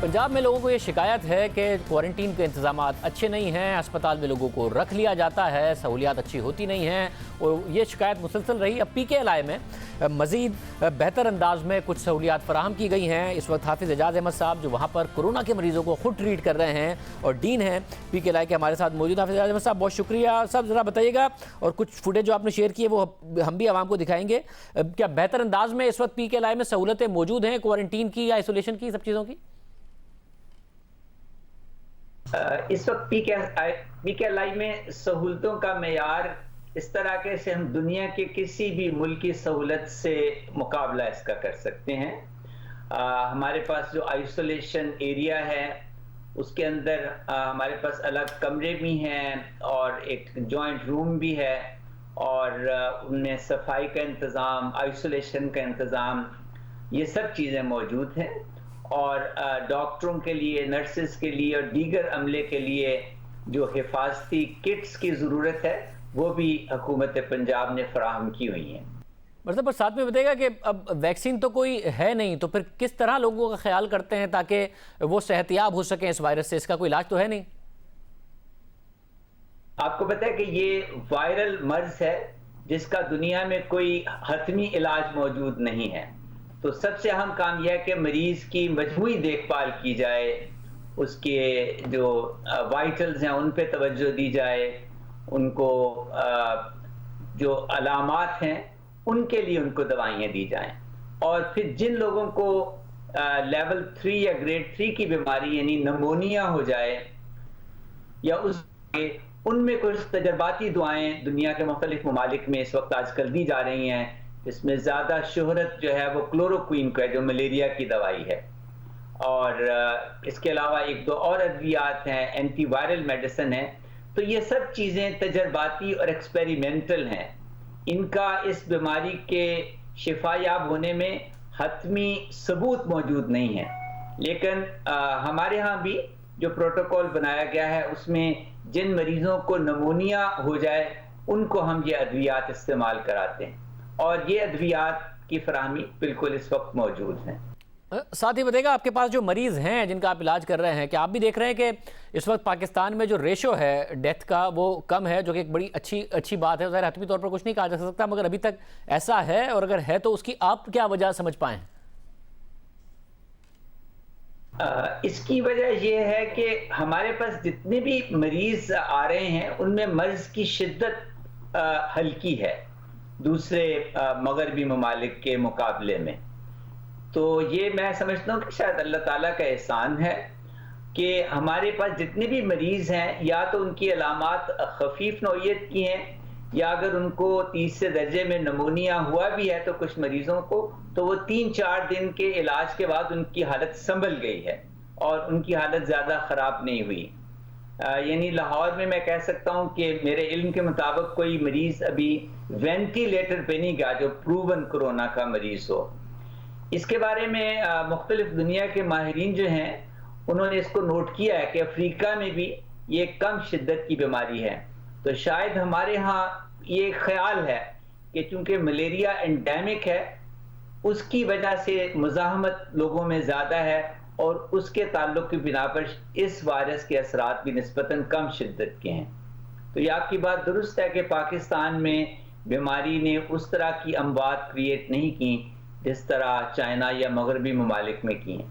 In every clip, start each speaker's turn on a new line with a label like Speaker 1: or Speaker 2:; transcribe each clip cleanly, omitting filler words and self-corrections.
Speaker 1: पंजाब में लोगों को ये शिकायत है कि क्वारंटीन के इंतजामात अच्छे नहीं हैं, अस्पताल में लोगों को रख लिया जाता है, सहूलियात अच्छी होती नहीं हैं और ये शिकायत मुसलसल रही। अब PKLI में मज़ीद बेहतर अंदाज में कुछ सहूलियात फराहम की गई हैं। इस वक्त हाफिज़ एजाज़ अहमद साहब जो वहाँ पर कोरोना के मरीज़ों को खुद ट्रीट कर रहे हैं और डीन हैं PKLI के, हमारे साथ मौजूद। हाफिज़ एजाज़ अहमद साहब बहुत शुक्रिया। साहब ज़रा बताइएगा, और कुछ फुटेज जो आपने शेयर की है वो हम भी आवाम को दिखाएंगे, क्या बेहतर अंदाज में इस वक्त PKLI में सहूलतें मौजूद हैं क्वारंटीन की या आइसोलेशन की, सब चीज़ों की?
Speaker 2: इस वक्त PKLI में सहूलतों का मेयार इस तरह के से हम दुनिया के किसी भी मुल्क की सहूलत से मुकाबला इसका कर सकते हैं। हमारे पास जो आइसोलेशन एरिया है उसके अंदर हमारे पास अलग कमरे भी हैं और एक जॉइंट रूम भी है और उनमें सफाई का इंतज़ाम, आइसोलेशन का इंतज़ाम, ये सब चीज़ें मौजूद हैं और डॉक्टरों के लिए, नर्सेस के लिए और दीगर अमले के लिए जो हिफाजती किट्स की ज़रूरत है वो भी हुकूमत पंजाब ने फराहम की हुई हैं।
Speaker 1: मतलब पर साथ में बताएगा कि अब वैक्सीन तो कोई है नहीं, तो फिर किस तरह लोगों का ख्याल करते हैं ताकि वो सेहतियाब हो सकें इस वायरस से? इसका कोई इलाज तो है नहीं।
Speaker 2: आपको पता है कि ये वायरल मर्ज है जिसका दुनिया में कोई हतमी इलाज मौजूद नहीं है। तो सबसे अहम काम यह है कि मरीज की मजमूई देखभाल की जाए, उसके जो वाइटल्स हैं उन पे तवज्जो दी जाए, उनको जो अलामात हैं उनके लिए उनको दवाइयाँ दी जाएं, और फिर जिन लोगों को लेवल 3 या ग्रेड 3 की बीमारी यानी नमोनिया हो जाए या उनमें कुछ तजर्बाती दुआएं दुनिया के मुख्तलिफ ममालिक में इस वक्त आजकल दी जा रही हैं। इसमें ज़्यादा शोहरत जो है वो क्लोरोक्वीन का है जो मलेरिया की दवाई है, और इसके अलावा एक दो और अद्वियात हैं, एंटीवायरल मेडिसिन है। तो ये सब चीज़ें तजर्बाती और एक्सपेरिमेंटल हैं, इनका इस बीमारी के शिफायाब होने में हतमी सबूत मौजूद नहीं है। लेकिन हमारे यहाँ भी जो प्रोटोकॉल बनाया गया है उसमें जिन मरीजों को नमोनिया हो जाए उनको हम ये अद्वियात इस्तेमाल कराते हैं और ये अद्वियात की फराहमी बिल्कुल इस वक्त मौजूद हैं।
Speaker 1: साथ ही बताइएगा, आपके पास जो मरीज हैं जिनका आप इलाज कर रहे हैं, क्या आप भी देख रहे हैं कि इस वक्त पाकिस्तान में जो रेशो है डेथ का वो कम है, जो कि एक बड़ी अच्छी बात है। ज़ाहिर हतमी तौर पर कुछ नहीं कहा जा सकता, मगर अभी तक ऐसा है, और अगर है तो उसकी आप क्या वजह समझ पाएं?
Speaker 2: इसकी वजह यह है कि हमारे पास जितने भी मरीज आ रहे हैं उनमें मर्ज की शिद्दत हल्की है दूसरे मगरबी ममालिक के मुकाबले में। तो ये मैं समझता हूँ कि शायद अल्लाह ताला का एहसान है कि हमारे पास जितने भी मरीज हैं या तो उनकी अलामात खफीफ नौइयत की हैं, या अगर उनको तीसरे दर्जे में नमूनिया हुआ भी है तो कुछ मरीजों को तो वो 3-4 दिन के इलाज के बाद उनकी हालत संभल गई है और उनकी हालत ज़्यादा ख़राब नहीं हुई। यानी लाहौर में मैं कह सकता हूँ कि मेरे इल्म के मुताबिक कोई मरीज अभी वेंटिलेटर पे नहीं गया जो प्रूवन कोरोना का मरीज हो। इसके बारे में मुख्तलिफ दुनिया के माहिरीन जो हैं उन्होंने इसको नोट किया है कि अफ्रीका में भी ये कम शिद्दत की बीमारी है। तो शायद हमारे यहाँ ये ख्याल है कि चूंकि मलेरिया एंडेमिक है उसकी वजह से मुज़ाहमत लोगों में ज़्यादा है और उसके ताल्लुक की बिना पर इस वायरस के असरात भी निस्बतन कम शिद्दत के हैं। तो ये आपकी बात दुरुस्त है कि पाकिस्तान में बीमारी ने उस तरह की अमवात क्रिएट नहीं की जिस तरह चाइना या मगरबी ममालिक में की हैं,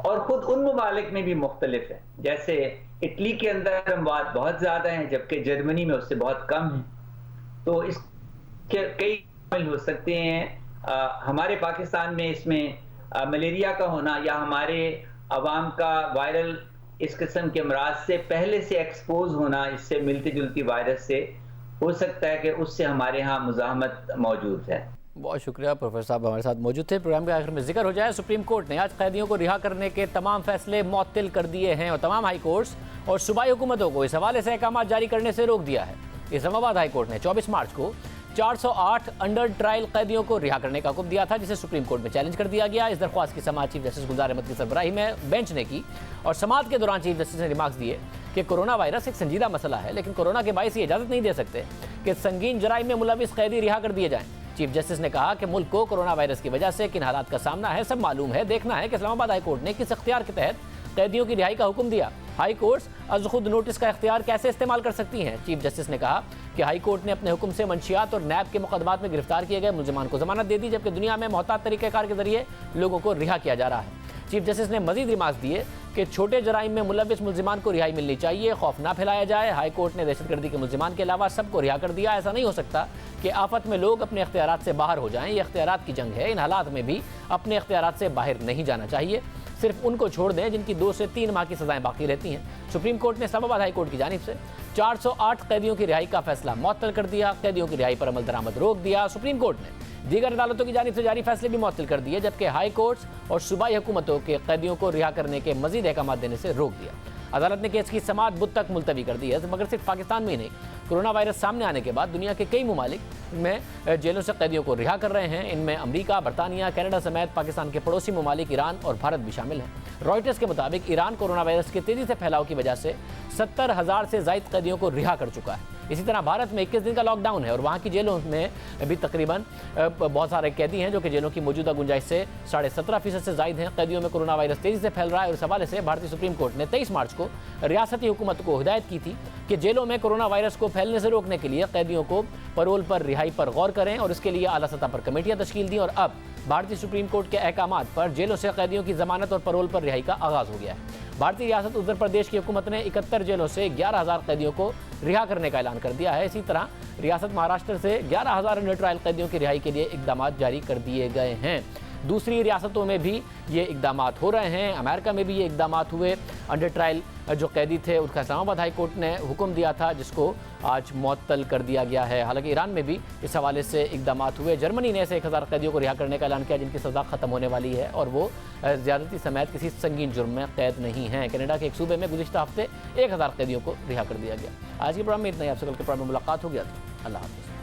Speaker 2: और ख़ुद उन ममालिक में भी मुख्तलिफ है। जैसे इटली के अंदर अमवात बहुत ज़्यादा हैं जबकि जर्मनी में उससे बहुत कम है। तो इसके कई अमल हो सकते हैं। हमारे पाकिस्तान में इसमें मलेरिया का होना या हमारे अवाम का वायरल इस किस्म के अमराज से पहले से एक्सपोज होना, इससे मिलती जुलती वायरस से, हो सकता है कि उससे हमारे यहाँ मुज़ाहमत मौजूद है।
Speaker 1: बहुत शुक्रिया प्रोफेसर साहब हमारे साथ मौजूद थे। प्रोग्राम के आखिर में जिक्र हो जाए, सुप्रीम कोर्ट ने आज कैदियों को रिहा करने के तमाम फैसले मुअत्तल कर दिए हैं और तमाम हाई कोर्ट्स और सूबाई हुकूमतों को इस हवाले से अहकाम जारी करने से रोक दिया है। इस्लामाबाद हाई कोर्ट ने 24 मार्च को 408 अंडर ट्रायल कैदियों को रिहा करने का हुक्म दिया था, जिसे सुप्रीम कोर्ट में चैलेंज कर दिया गया। इस दरख्वास्त की समाअत चीफ जस्टिस गुलजार अहमद की सरबराही में बेंच ने की और समाअत के दौरान चीफ जस्टिस ने रिमार्क्स दिए कि कोरोना वायरस एक संजीदा मसला है, लेकिन कोरोना के बायस ये इजाज़त नहीं दे सकते कि संगीन जराइम में मुलविस कैदी रिहा कर दिए जाएं। चीफ जस्टिस ने कहा कि मुल्क को कोरोना वायरस की वजह से किन हालात का सामना है सब मालूम है, देखना है कि इस्लामाबाद हाई कोर्ट ने किस इख्तियार के तहत कैदियों की रिहाई का हुक्म दिया। हाई कोर्ट्स अज खुद नोटिस का इख्तियार कैसे इस्तेमाल कर सकती हैं? चीफ जस्टिस ने कहा कि हाई कोर्ट ने अपने हुक्म से मंशियात और नैब के मुकदमात में गिरफ्तार किए गए मुलजिमान को जमानत दे दी, जबकि दुनिया में मोहतात तरीक़ेकार के जरिए लोगों को रिहा किया जा रहा है। चीफ जस्टिस ने मजीद रिमार्क्स दिए कि छोटे जराइम में मुलविस मुलजिमान को रिहाई मिलनी चाहिए, खौफ ना फैलाया जाए। हाई कोर्ट ने दहशतगर्दी के मुलजिमान के अलावा सबको रिहा कर दिया। ऐसा नहीं हो सकता कि आफत में लोग अपने इख्तियारात से बाहर हो जाएं। ये इख्तियारात की जंग है। इन हालात में भी अपने इख्तियारात से बाहर नहीं जाना चाहिए। सिर्फ उनको छोड़ दें जिनकी 2 से 3 माह की सजाएं बाकी रहती हैं। सुप्रीम कोर्ट ने इस्लामाबाद हाई कोर्ट की जानिब से 408 कैदियों की रिहाई का फैसला मुअत्तल कर दिया। कैदियों की रिहाई पर अमल दरामद रोक दिया। सुप्रीम कोर्ट ने दीगर अदालतों की जानिब से जारी फैसले भी मुअत्तल कर दिए, जबकि हाई कोर्ट्स और सूबाई हुकूमतों के कैदियों को रिहा करने के मजीद अहकाम देने से रोक दिया। अदालत ने केस की समाअत बुध तक मुलतवी कर दी है। मगर सिर्फ पाकिस्तान में ही नहीं, कोरोना वायरस सामने आने के बाद दुनिया के कई ममालिक में जेलों से कैदियों को रिहा कर रहे हैं। इनमें अमरीका, बरतानिया, कनाडा समेत पाकिस्तान के पड़ोसी ममालिक ईरान और भारत भी शामिल हैं। रॉयटर्स के मुताबिक ईरान कोरोना वायरस के तेजी से फैलाव की वजह से 70,000 से ज्यादा कैदियों को रिहा कर चुका है। इसी तरह भारत में 21 दिन का लॉकडाउन है और वहाँ की जेलों में भी तकरीबन बहुत सारे कैदी हैं जो कि जेलों की मौजूदा गुंजाइश से 17.5% से ज्यादा हैं। कैदियों में कोरोना वायरस तेजी से फैल रहा है और इस हवाले से भारतीय सुप्रीम कोर्ट ने 23 मार्च को रियासती हुकूमत को हिदायत की थी कि जेलों में कोरोना वायरस को फैलने से रोकने के लिए कैदियों को पैरोल पर रिहाई पर गौर करें और इसके लिए आला सतह पर कमेटियां तश्कील दी। और अब भारतीय सुप्रीम कोर्ट के अहकामात पर जेलों से कैदियों की जमानत और पैरोल पर रिहाई का आगाज हो गया है। भारतीय रियासत उत्तर प्रदेश की हुकूमत ने 71 जेलों से 11,000 कैदियों को रिहा करने का ऐलान कर दिया है। इसी तरह रियासत महाराष्ट्र से 11,000 अंडर ट्रायल कैदियों की रिहाई के लिए इकदाम जारी कर दिए गए हैं। दूसरी रियासतों में भी ये इकदाम हो रहे हैं। अमेरिका में भी ये इकदाम हुए। अंडर ट्रायल जो कैदी थे उनका इस्लामाबाद हाई कोर्ट ने हुक्म दिया था, जिसको आज मुअत्तल कर दिया गया है। हालांकि ईरान में भी इस हवाले से इकदाम हुए। जर्मनी ने ऐसे 1,000 कैदियों को रिहा करने का ऐलान किया जिनकी सज़ा ख़त्म होने वाली है और वो ज़्यादती समेत किसी संगीन जुर्म में कैद नहीं हैं। कनाडा के एक सूबे में गुज़िश्ता हफ्ते 1,000 कैदियों को रिहा कर दिया गया। आज के प्रोग्राम में इतना ही। आपसे कल के प्रोग्राम में मुलाकात होगी। अल्लाह हाफ़िज़।